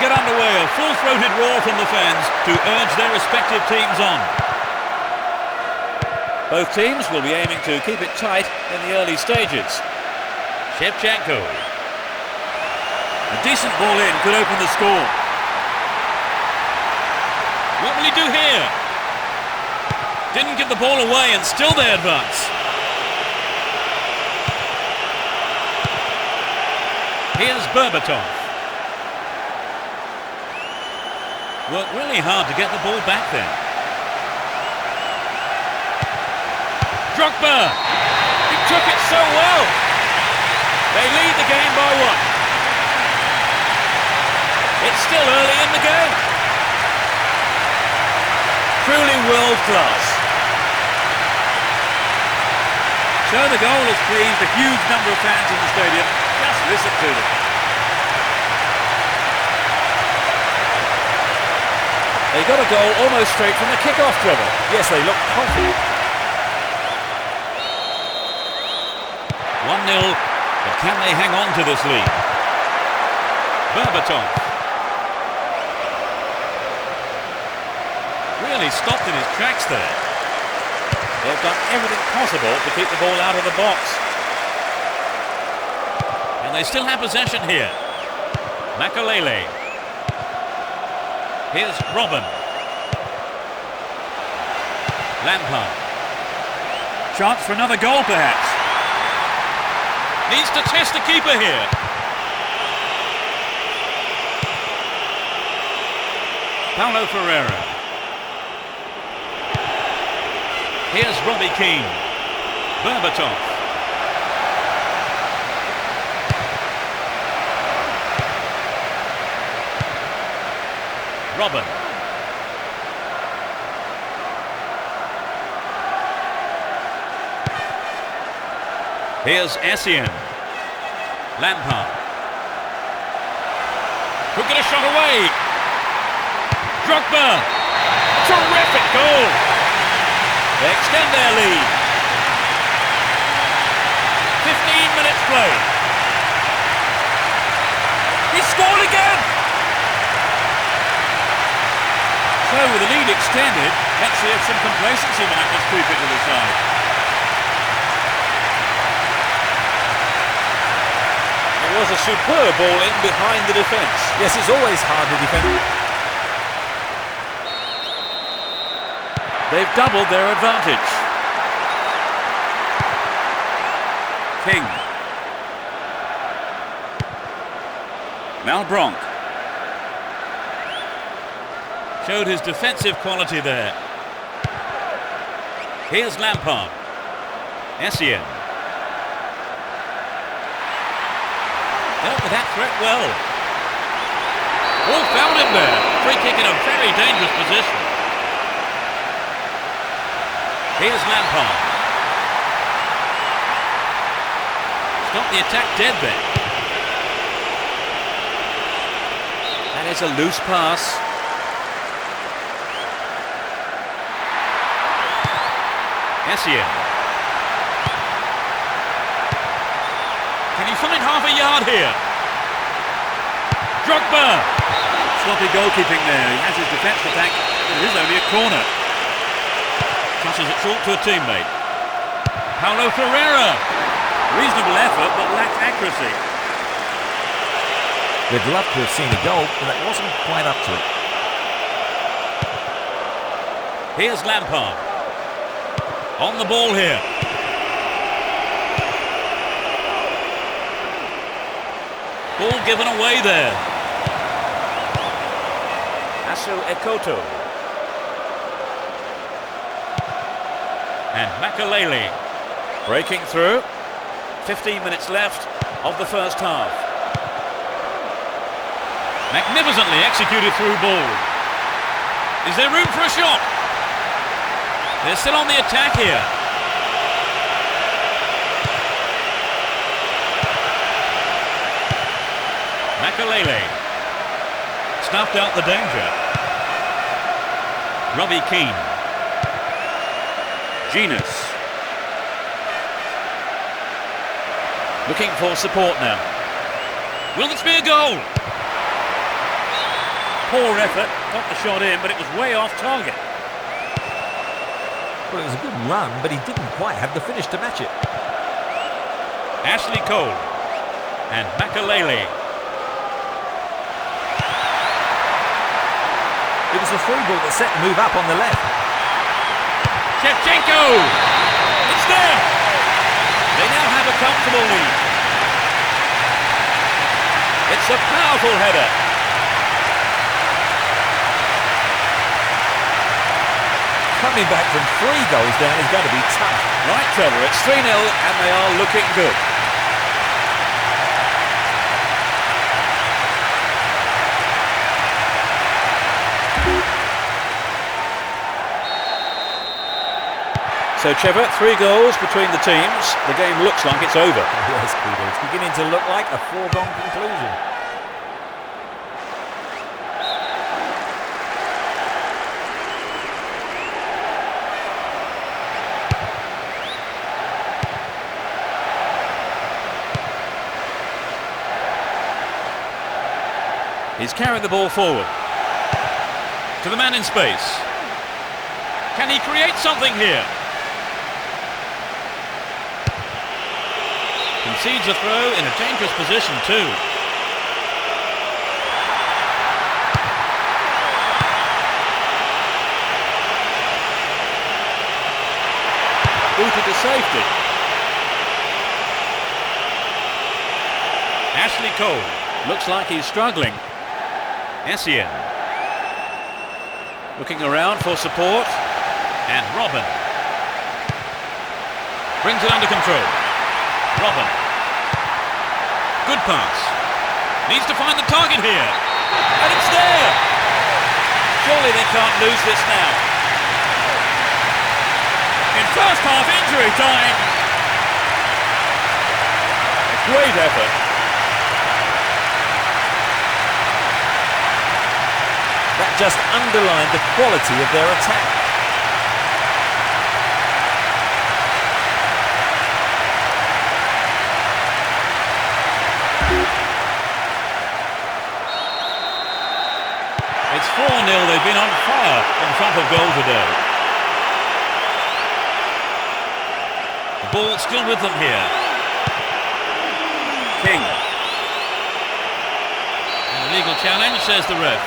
get underway, a full-throated roar from the fans to urge their respective teams on. Both teams will be aiming to keep it tight in the early stages. Shevchenko. A decent ball in could open the score. What will he do here? Didn't give the ball away and still they advance. Here's Berbatov. Worked really hard to get the ball back there. Drogba! He took it so well! They lead the game by one. It's still early in the game. Truly world class. So the goal has pleased a huge number of fans in the stadium. Just listen to them. They got a goal almost straight from the kickoff trouble. Yes, they look confident. 1-0, but can they hang on to this lead? Berbatov. Really stopped in his tracks there. They've done everything possible to keep the ball out of the box. And they still have possession here. Makelele. Here's Robin. Lampard. Chance for another goal perhaps. Needs to test the keeper here. Paulo Ferreira. Here's Robbie Keane. Berbatov. Robin. Here's Essien. Lampard. Could get a shot away. Drogba. Terrific goal. They extend their lead. 15 minutes played. He scored again. So with the lead extended, let's see if some complacency might just creep into the side. It was a superb ball in behind the defence. Yes, it's always hard to defend. They've doubled their advantage. King. Malbronk. Showed his defensive quality there. Here's Lampard. Essien. Dealt with that threat well. All found him there. Free kick in a very dangerous position. Here's Lampard. Stop the attack dead there. That is a loose pass. Essien. Can he find half a yard here? Drogba. Sloppy goalkeeping there. He has his defence attack, but it is only a corner. Crosses it short to a teammate. Paulo Ferreira. Reasonable effort, but lacked accuracy. They'd love to have seen a goal, but that wasn't quite up to it. Here's Lampard. On the ball here. Ball given away there. Asu Ekoto. And Makelele breaking through. 15 minutes left of the first half. Magnificently executed through ball. Is there room for a shot? They're still on the attack here. Makelele snuffed out the danger. Robbie Keane. Genus. Looking for support now. Will this be a goal? Poor effort, got the shot in, but it was way off target. Well, it was a good run, but he didn't quite have the finish to match it. Ashley Cole and Makalele. It was the through ball that set the move up on the left. Shevchenko! It's there! They now have a comfortable lead. It's a powerful header. Coming back from 3 goals down is going to be tough. Right, Trevor, it's 3-0 and they are looking good. So, Trevor, 3 goals between the teams. The game looks like it's over. Yes, Peter, it's beginning to look like a foregone conclusion. He's carried the ball forward. To the man in space. Can he create something here? Concedes a throw in a dangerous position too. Booted to safety. Ashley Cole looks like he's struggling. Essien looking around for support, and Robin brings it under control. Robin, good pass, needs to find the target here, and it's there. Surely they can't lose this now. In first half injury time. A great effort. That just underlined the quality of their attack. It's 4-0, they've been on fire in front of goal today. The ball still with them here. King. An illegal challenge, says the ref.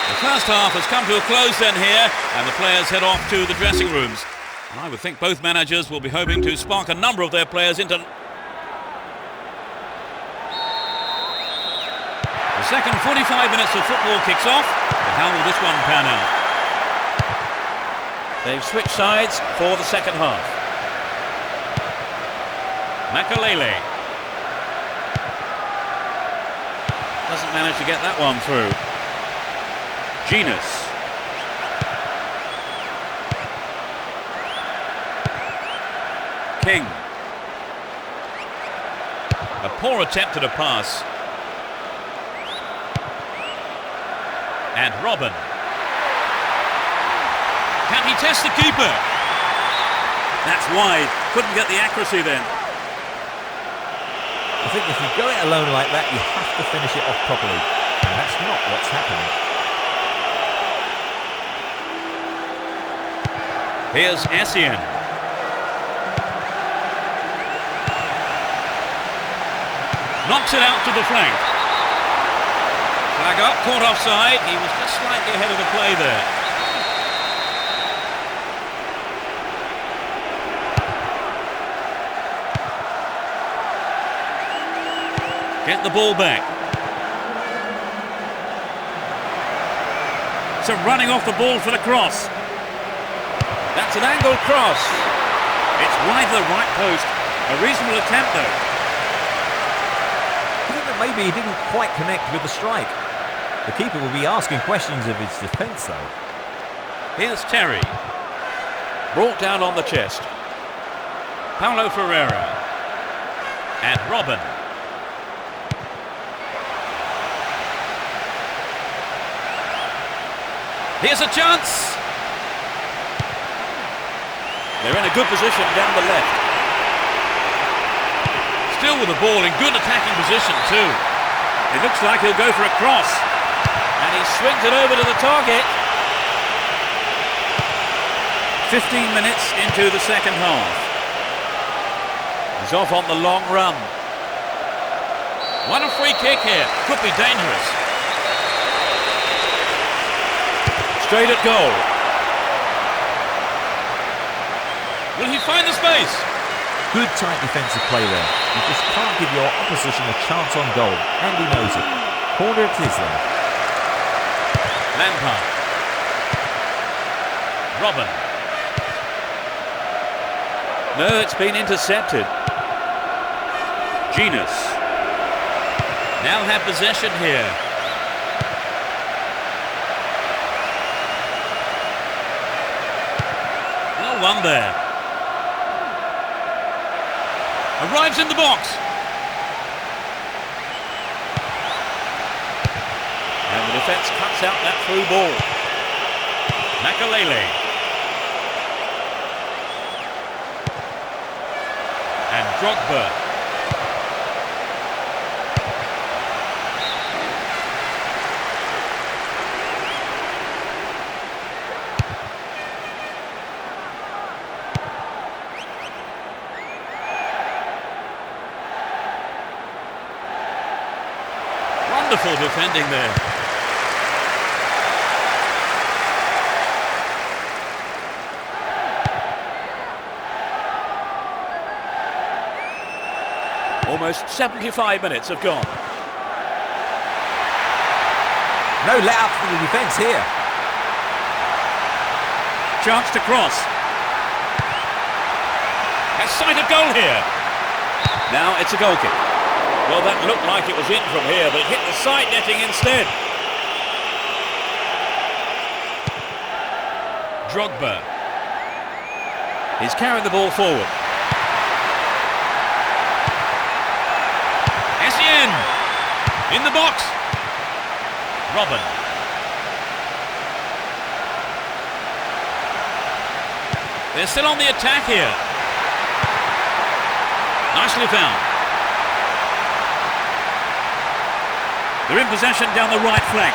The first half has come to a close then here, and the players head off to the dressing rooms. And I would think both managers will be hoping to spark a number of their players into... The second 45 minutes of football kicks off, but how will this one pan out? They've switched sides for the second half. Makalele doesn't manage to get that one through. Genus. King. A poor attempt at a pass. And Robin. Can he test the keeper? That's wide. Couldn't get the accuracy then. I think if you go it alone like that, you have to finish it off properly. And that's not what's happening. Here's Essien. Knocks it out to the flank. Flag up, caught offside. He was just slightly ahead of the play there. Get the ball back. So running off the ball for the cross. That's an angled cross. It's wide to the right post. A reasonable attempt though. I think that maybe he didn't quite connect with the strike. The keeper will be asking questions of his defence though. Here's Terry. Brought down on the chest. Paulo Ferreira. And Robin. Here's a chance. They're in a good position down the left. Still with the ball in good attacking position too. It looks like he'll go for a cross. And he swings it over to the target. 15 minutes into the second half. He's off on the long run. What a free kick here. Could be dangerous. Straight at goal. Will he find the space? Good tight defensive play there. You just can't give your opposition a chance on goal, and he knows it. Corner it is then. Lampard. Robin. No, it's been intercepted. Genus. Now have possession here. Well won there. Arrives in the box. And the defence cuts out that through ball. Makalele. And Drogba. Wonderful defending there. Almost 75 minutes have gone. No let up for the defence here. Chance to cross. Has sight of goal here. Now it's a goal kick. Well, that looked like it was in from here, but it hit the side netting instead. Drogba. He's carrying the ball forward. Essien. In the box. Robin. They're still on the attack here. Nicely found. They're in possession down the right flank.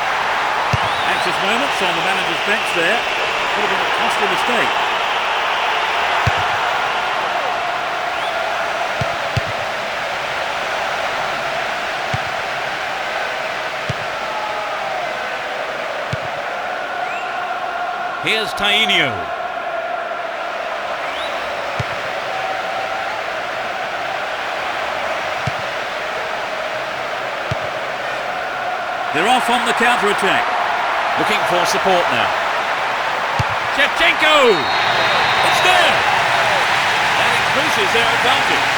Anxious moments on the manager's bench there. Could have been a costly mistake. Here's Tainio. They're off on the counter-attack. Looking for support now. Shevchenko! It's there! That increases their advantage.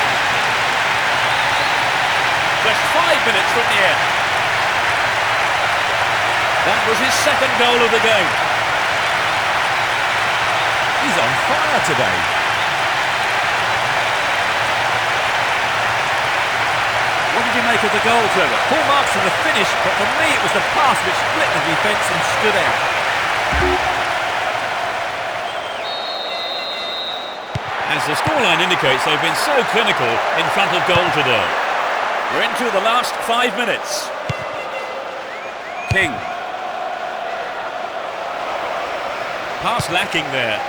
Just 5 minutes from the end. That was his second goal of the game. He's on fire today. What did you make of the goal, Trevor? Full marks for the finish, but for me it was the pass which split the defence and stood out. As the scoreline indicates, they've been so clinical in front of goal today. We're into the last 5 minutes. King. Pass lacking there.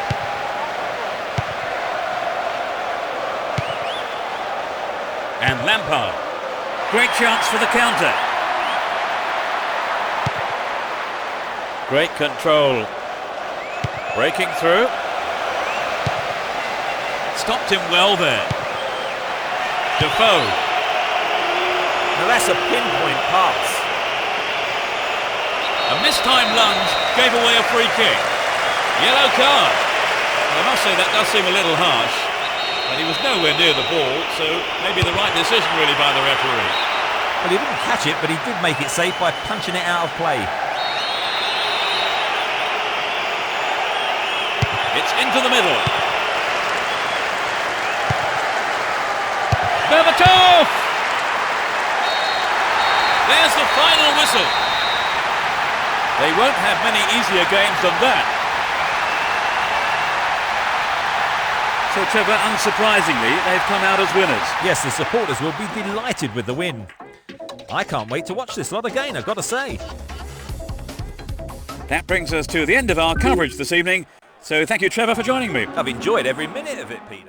And Lampard. Great chance for the counter. Great control. Breaking through. Stopped him well there. Defoe. Now that's a pinpoint pass. A mistimed lunge gave away a free kick. Yellow card. Well, I must say that does seem a little harsh. But he was nowhere near the ball, so maybe the right decision really by the referee. Well, he didn't catch it, but he did make it safe by punching it out of play. It's into the middle. Berbatov! There's the final whistle. They won't have many easier games than that. So Trevor, unsurprisingly, they've come out as winners. Yes, the supporters will be delighted with the win. I can't wait to watch this lot again, I've got to say. That brings us to the end of our coverage this evening. So thank you, Trevor, for joining me. I've enjoyed every minute of it, Peter.